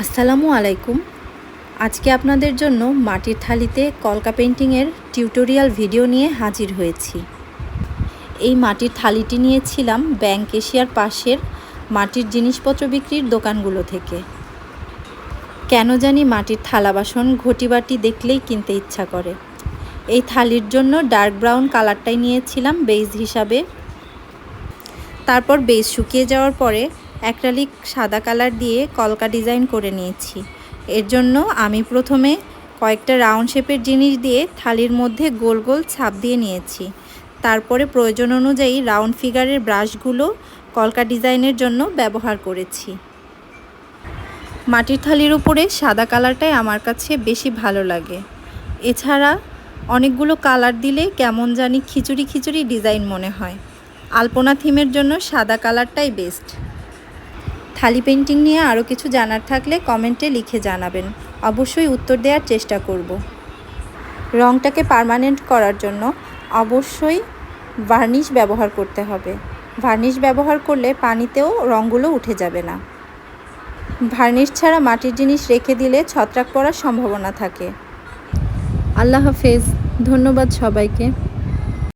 আসসালামু আলাইকুম। আজকে আপনাদের জন্য মাটির থালিতে কলকা পেন্টিংয়ের টিউটোরিয়াল ভিডিও নিয়ে হাজির হয়েছি। এই মাটির থালিটি নিয়েছিলাম ব্যাংক এশিয়ার পাশের মাটির জিনিসপত্র বিক্রির দোকানগুলো থেকে। কেন জানি মাটির থালা বাসন ঘটি বাটি দেখলেই কিনতে ইচ্ছা করে। এই থালির জন্য ডার্ক ব্রাউন কালারটাই নিয়েছিলাম বেজ হিসাবে। তারপর বেজ শুকিয়ে যাওয়ার পরে অ্যাক্রিলিক সাদা কালার দিয়ে কলকা ডিজাইন করে নিয়েছি। এর জন্য আমি প্রথমে কয়েকটা রাউন্ড শেপের জিনিস দিয়ে থালির মধ্যে গোল গোল ছাপ দিয়ে নিয়েছি। তারপরে প্রয়োজন অনুযায়ী রাউন্ড ফিগারের ব্রাশগুলো কলকা ডিজাইনের জন্য ব্যবহার করেছি। মাটির থালির উপরে সাদা কালারটাই আমার কাছে বেশি ভালো লাগে। এছাড়া অনেকগুলো কালার দিলে কেমন জানি খিচুড়ি খিচুড়ি ডিজাইন মনে হয়। আলপনা থিমের জন্য সাদা কালারটাই বেস্ট। থালি পেন্টিং নিয়ে আরও কিছু জানার থাকলে কমেন্টে লিখে জানাবেন, অবশ্যই উত্তর দেওয়ার চেষ্টা করব। রঙটাকে পার্মানেন্ট করার জন্য অবশ্যই ভার্নিশ ব্যবহার করতে হবে। ভার্নিশ ব্যবহার করলে পানিতেও রঙগুলো উঠে যাবে না। ভার্নিশ ছাড়া মাটির জিনিস রেখে দিলে ছত্রাক পড়ার সম্ভাবনা থাকে। আল্লাহ হাফেজ। ধন্যবাদ সবাইকে।